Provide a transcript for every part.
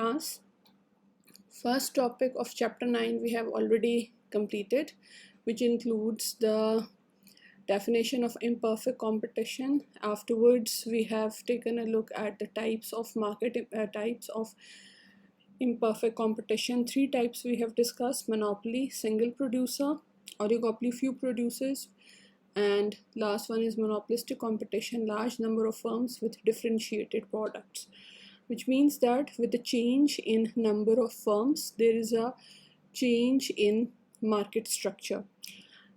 class. First topic of chapter 9 we have already completed, which includes the definition of imperfect competition. Afterwards, we have taken a look at the types of types of imperfect competition. Three types we have discussed: monopoly, single producer, oligopoly, few producers, and last one is monopolistic competition, large number of firms with differentiated products, which means that with the change in number of firms, there is a change in market structure.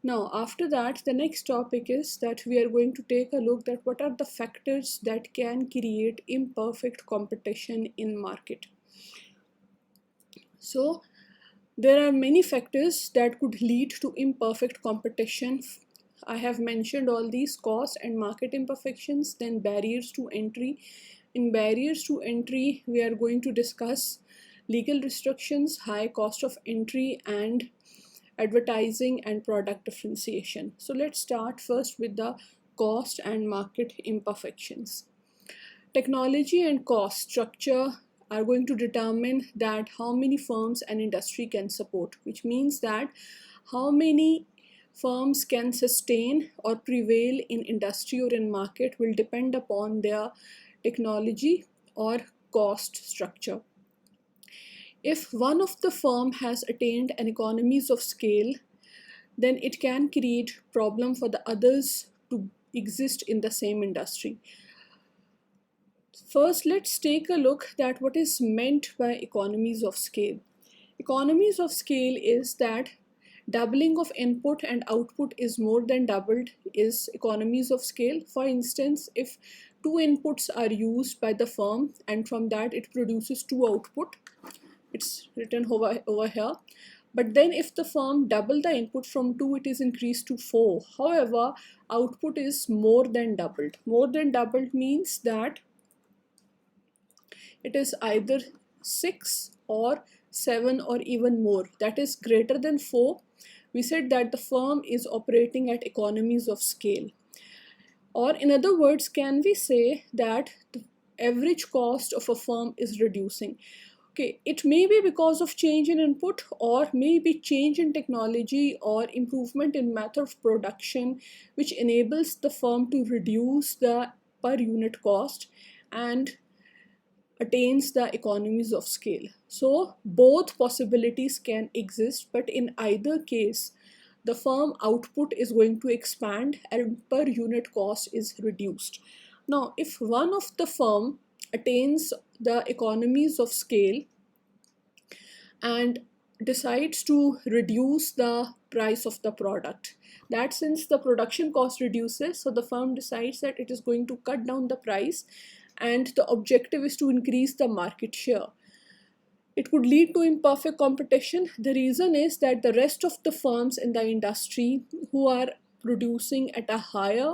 Now, after that, the next topic is that we are going to take a look at what are the factors that can create imperfect competition in market. So, there are many factors that could lead to imperfect competition. I have mentioned all these: cost and market imperfections, then barriers to entry. In barriers to entry, we are going to discuss legal restrictions, high cost of entry, and advertising and product differentiation. So let's start first with the cost and market imperfections. Technology and cost structure are going to determine that how many firms an industry can support, which means that how many firms can sustain or prevail in industry or in market will depend upon their technology or cost structure. If one of the firm has attained an economies of scale, then it can create problem for the others to exist in the same industry. First, let's take a look at what is meant by economies of scale. Economies of scale is that doubling of input and output is more than doubled is economies of scale. For instance, if two inputs are used by the firm and from that it produces two output, it's written over here. But then if the firm double the input from 2, it is increased to 4. However, output is more than doubled. More than doubled means that it is either 6 or 7 or even more. That is greater than 4. We said that the firm is operating at economies of scale. Or in other words, can we say that the average cost of a firm is reducing? Okay, it may be because of change in input, or maybe change in technology or improvement in method of production, which enables the firm to reduce the per unit cost and attains the economies of scale. So both possibilities can exist, but in either case, the firm output is going to expand and per unit cost is reduced. Now, if one of the firm attains the economies of scale and decides to reduce the price of the product, that since the production cost reduces, so the firm decides that it is going to cut down the price and the objective is to increase the market share. It could lead to imperfect competition. The reason is that the rest of the firms in the industry who are producing at a higher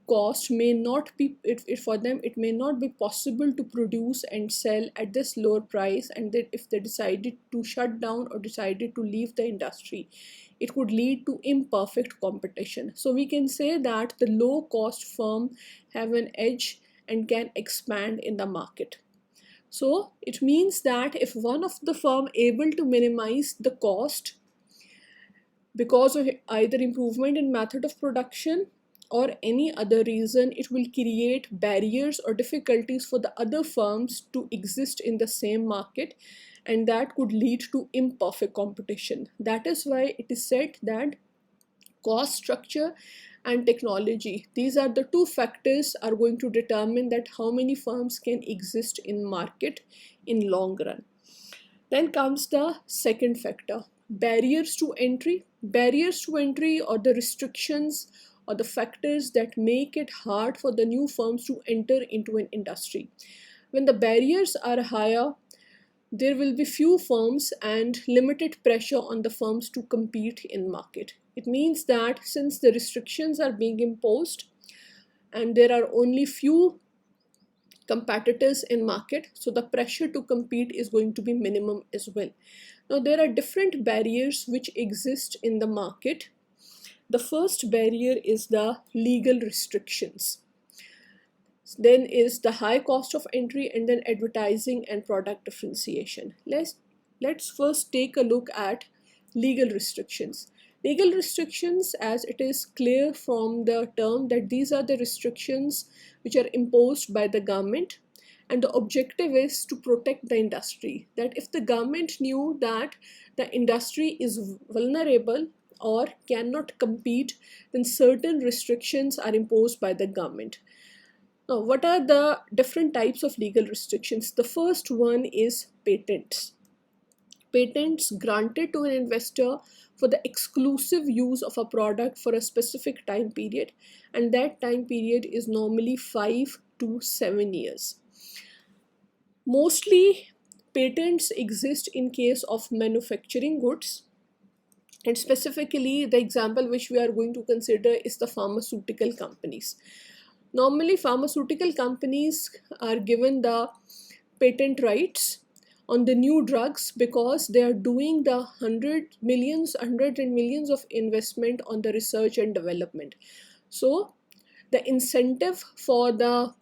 cost may not be, for them it may not be possible to produce and sell at this lower price, and that if they decided to shut down or decided to leave the industry, it could lead to imperfect competition. So we can say that the low cost firm have an edge and can expand in the market. So it means that if one of the firm able to minimize the cost because of either improvement in method of production or any other reason, it will create barriers or difficulties for the other firms to exist in the same market, and that could lead to imperfect competition. That is why it is said that cost structure and technology, these are the two factors are going to determine that how many firms can exist in market in long run. Then comes the second factor, barriers to entry. Barriers to entry or the restrictions or the factors that make it hard for the new firms to enter into an industry. When the barriers are higher, there will be few firms and limited pressure on the firms to compete in market. It means that since the restrictions are being imposed and there are only few competitors in market, so the pressure to compete is going to be minimum as well. Now there are different barriers which exist in the market. The first barrier is the legal restrictions. Then is the high cost of entry, and then advertising and product differentiation. Let's first take a look at legal restrictions. Legal restrictions, as it is clear from the term, that these are the restrictions which are imposed by the government, and the objective is to protect the industry. That if the government knew that the industry is vulnerable or cannot compete, then certain restrictions are imposed by the government. Now, what are the different types of legal restrictions? The first one is patents. Patents granted to an investor for the exclusive use of a product for a specific time period, and that time period is normally 5 to 7 years. Mostly patents exist in case of manufacturing goods, and specifically the example which we are going to consider is the pharmaceutical companies. Normally pharmaceutical companies are given the patent rights on the new drugs because they are doing the hundreds and millions of investment on the research and development. So the incentive for the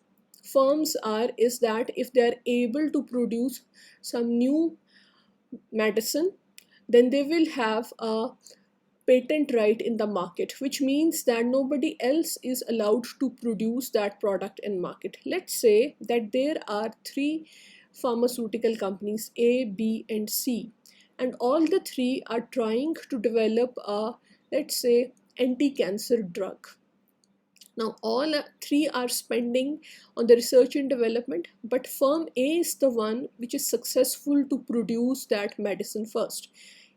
firms is that if they are able to produce some new medicine, then they will have a patent right in the market, which means that nobody else is allowed to produce that product in market. Let's say that there are three pharmaceutical companies, A, B, and C, and all the three are trying to develop a, let's say, anti-cancer drug. Now all three are spending on the research and development, but firm A is the one which is successful to produce that medicine first.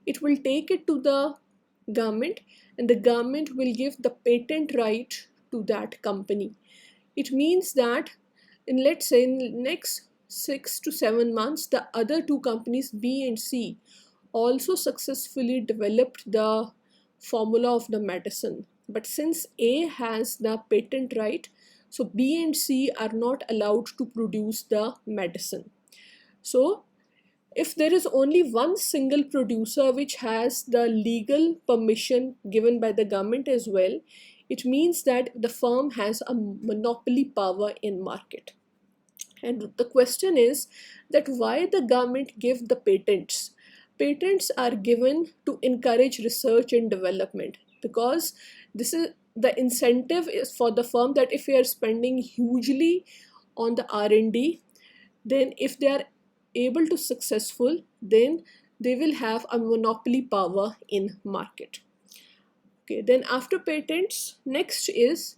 It will take it to the government, and the government will give the patent right to that company. It means that in, let's say, in next 6 to 7 months, the other two companies, B and C, also successfully developed the formula of the medicine. But since A has the patent right, so B and C are not allowed to produce the medicine. So if there is only one single producer which has the legal permission given by the government as well, it means that the firm has a monopoly power in market. And the question is that why the government give the patents? Patents are given to encourage research and development, because this is the incentive is for the firm that if we are spending hugely on the R&D, then if they are able to successful, then they will have a monopoly power in market. Okay, then after patents, next is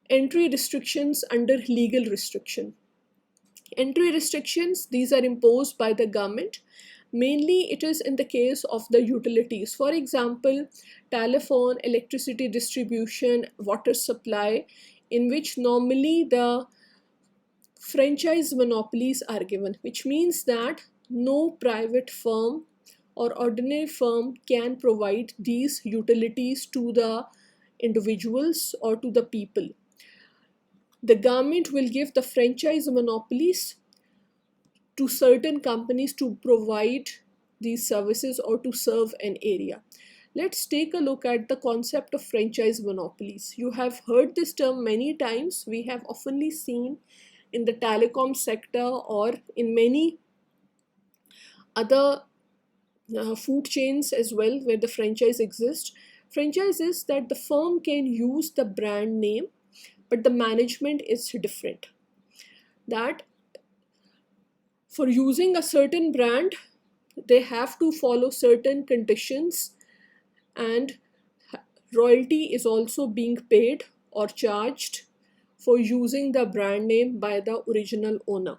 entry restrictions under legal restriction. Entry restrictions, these are imposed by the government. Mainly it is in the case of the utilities. For example, telephone, electricity distribution, water supply, in which normally the franchise monopolies are given, which means that no private firm or ordinary firm can provide these utilities to the individuals or to the people. The government will give the franchise monopolies to certain companies to provide these services or to serve an area. Let's take a look at the concept of franchise monopolies. You have heard this term many times. We have oftenly seen in the telecom sector or in many other food chains as well where the franchise exists. Franchise is that the firm can use the brand name, but the management is different. That for using a certain brand, they have to follow certain conditions, and royalty is also being paid or charged for using the brand name by the original owner.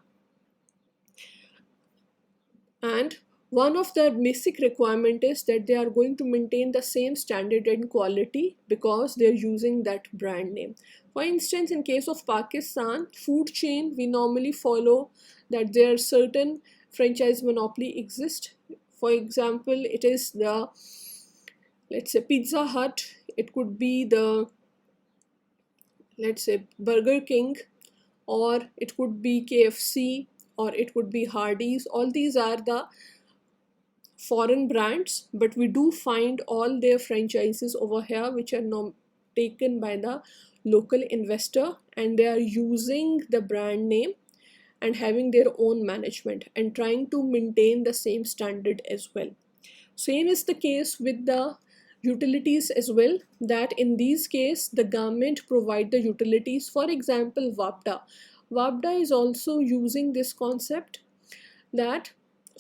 And one of the basic requirement is that they are going to maintain the same standard and quality because they're using that brand name. For instance, in case of Pakistan food chain, we normally follow that there are certain franchise monopoly exist. For example, it is the, let's say, Pizza Hut, it could be the, let's say, Burger King, or it could be KFC, or it could be Hardee's. All these are the foreign brands, but we do find all their franchises over here which are taken by the local investor, and they are using the brand name and having their own management and trying to maintain the same standard as well. Same is the case with the utilities as well, that in these case the government provide the utilities. For example, WAPDA. WAPDA is also using this concept that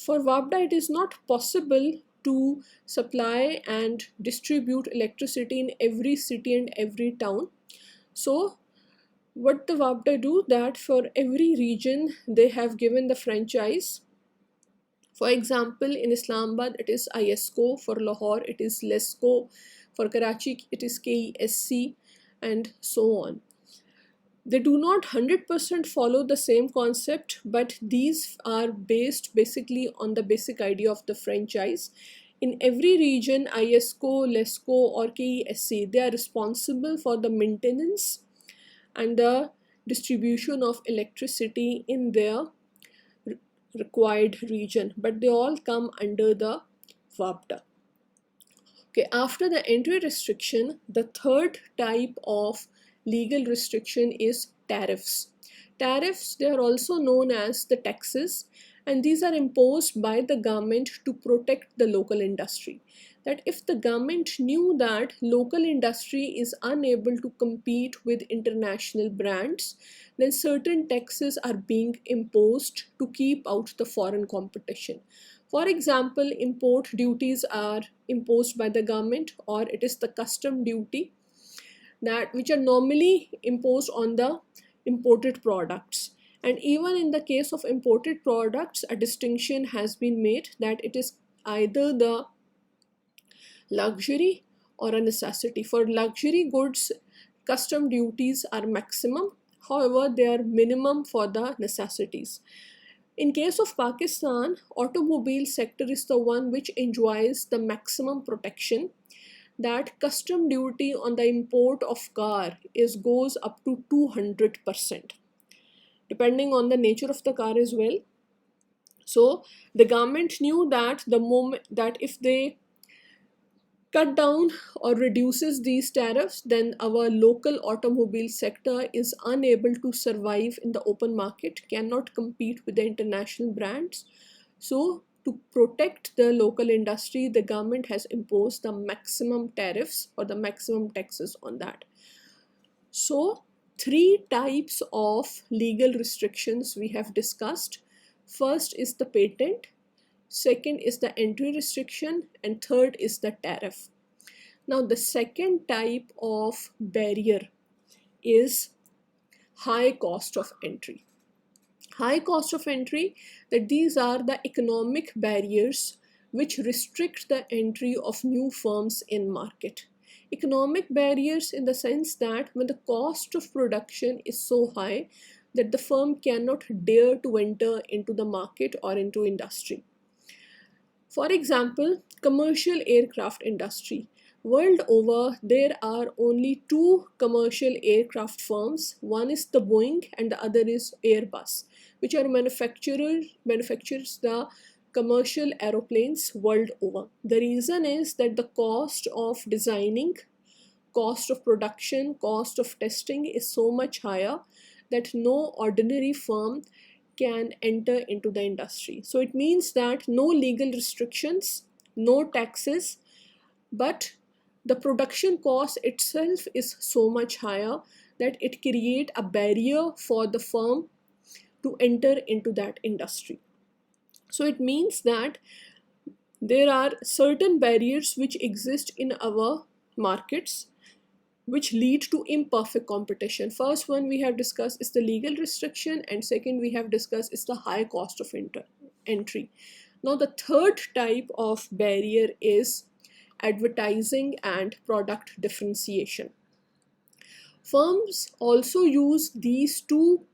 for WAPDA it is not possible to supply and distribute electricity in every city and every town. So what the WAPDA do, that for every region they have given the franchise. For example, in Islamabad it is ISCO, for Lahore it is LESCO, for Karachi it is KESC, and so on. They do not 100% follow the same concept, but these are based basically on the basic idea of the franchise. In every region, ISCO, LESCO or KESC, they are responsible for the maintenance and the distribution of electricity in their required region, but they all come under the WAPDA. Okay, after the entry restriction, the third type of legal restriction is tariffs. Tariffs, they are also known as the taxes, and these are imposed by the government to protect the local industry. That if the government knew that local industry is unable to compete with international brands, then certain taxes are being imposed to keep out the foreign competition. For example, import duties are imposed by the government, or it is the custom duty that which are normally imposed on the imported products. And even in the case of imported products, a distinction has been made that it is either the luxury or a necessity. For luxury goods, custom duties are maximum, however they are minimum for the necessities. In case of Pakistan, automobile sector is the one which enjoys the maximum protection, that custom duty on the import of car goes up to 200%, depending on the nature of the car as well. So the government knew that the moment that if they cut down or reduces these tariffs, then our local automobile sector is unable to survive in the open market, cannot compete with the international brands. So to protect the local industry, the government has imposed the maximum tariffs or the maximum taxes on that. So three types of legal restrictions we have discussed. First is the patent, second is the entry restriction, and third is the tariff. Now the second type of barrier is high cost of entry. High cost of entry, that these are the economic barriers which restrict the entry of new firms in market. Economic barriers in the sense that when the cost of production is so high that the firm cannot dare to enter into the market or into industry. For example, commercial aircraft industry. World over, there are only two commercial aircraft firms. One is the Boeing and the other is Airbus, which are manufactures the commercial aeroplanes world over. The reason is that the cost of designing, cost of production, cost of testing is so much higher that no ordinary firm can enter into the industry. So it means that no legal restrictions, no taxes, but the production cost itself is so much higher that it creates a barrier for the firm to enter into that industry. So it means that there are certain barriers which exist in our markets which lead to imperfect competition. First one we have discussed is the legal restriction, and second we have discussed is the high cost of entry. Now the third type of barrier is advertising and product differentiation. Firms also use these two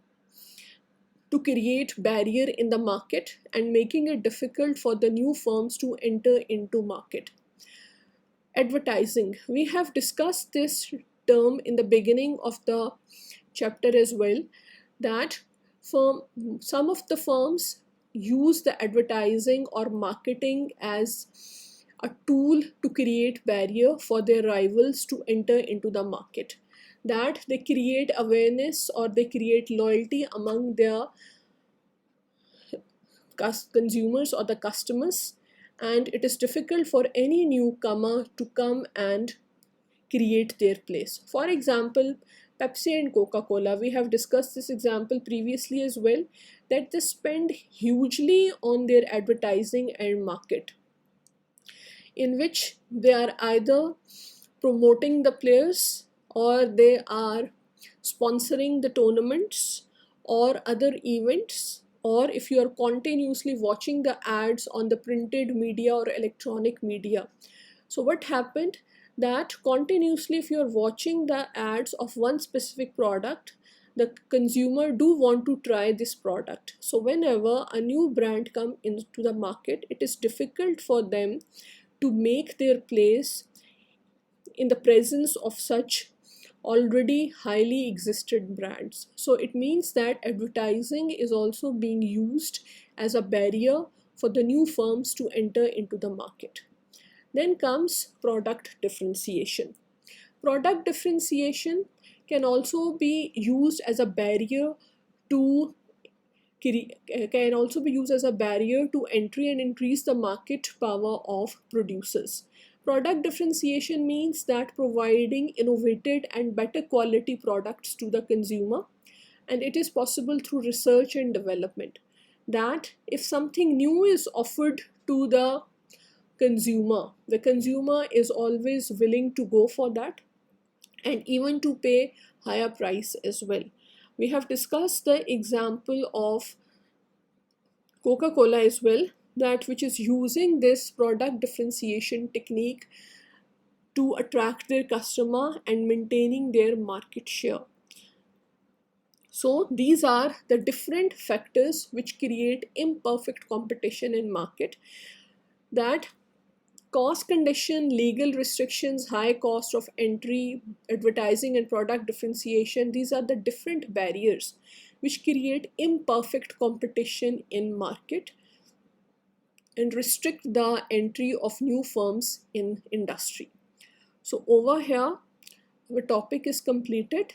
to create barrier in the market and making it difficult for the new firms to enter into market. Advertising. We have discussed this term in the beginning of the chapter as well, that some of the firms use the advertising or marketing as a tool to create barrier for their rivals to enter into the market. that they create awareness or they create loyalty among their consumers or the customers, and it is difficult for any newcomer to come and create their place. For example, Pepsi and Coca-Cola, we have discussed this example previously as well, that they spend hugely on their advertising and market, in which they are either promoting the players or they are sponsoring the tournaments or other events, or if you are continuously watching the ads on the printed media or electronic media. So what happened, that continuously if you are watching the ads of one specific product, the consumer do want to try this product. So whenever a new brand come into the market, it is difficult for them to make their place in the presence of such already highly existed brands. So it means that advertising is also being used as a barrier for the new firms to enter into the market. Then comes product differentiation. Product differentiation can also be used as a barrier to entry and increase the market power of producers. Product differentiation means that providing innovative and better quality products to the consumer, and it is possible through research and development. That if something new is offered to the consumer is always willing to go for that and even to pay higher price as well. We have discussed the example of Coca-Cola as well, that which is using this product differentiation technique to attract their customer and maintaining their market share. So these are the different factors which create imperfect competition in market, that cost condition, legal restrictions, high cost of entry, advertising and product differentiation, these are the different barriers which create imperfect competition in market and restrict the entry of new firms in industry. So over here, the topic is completed.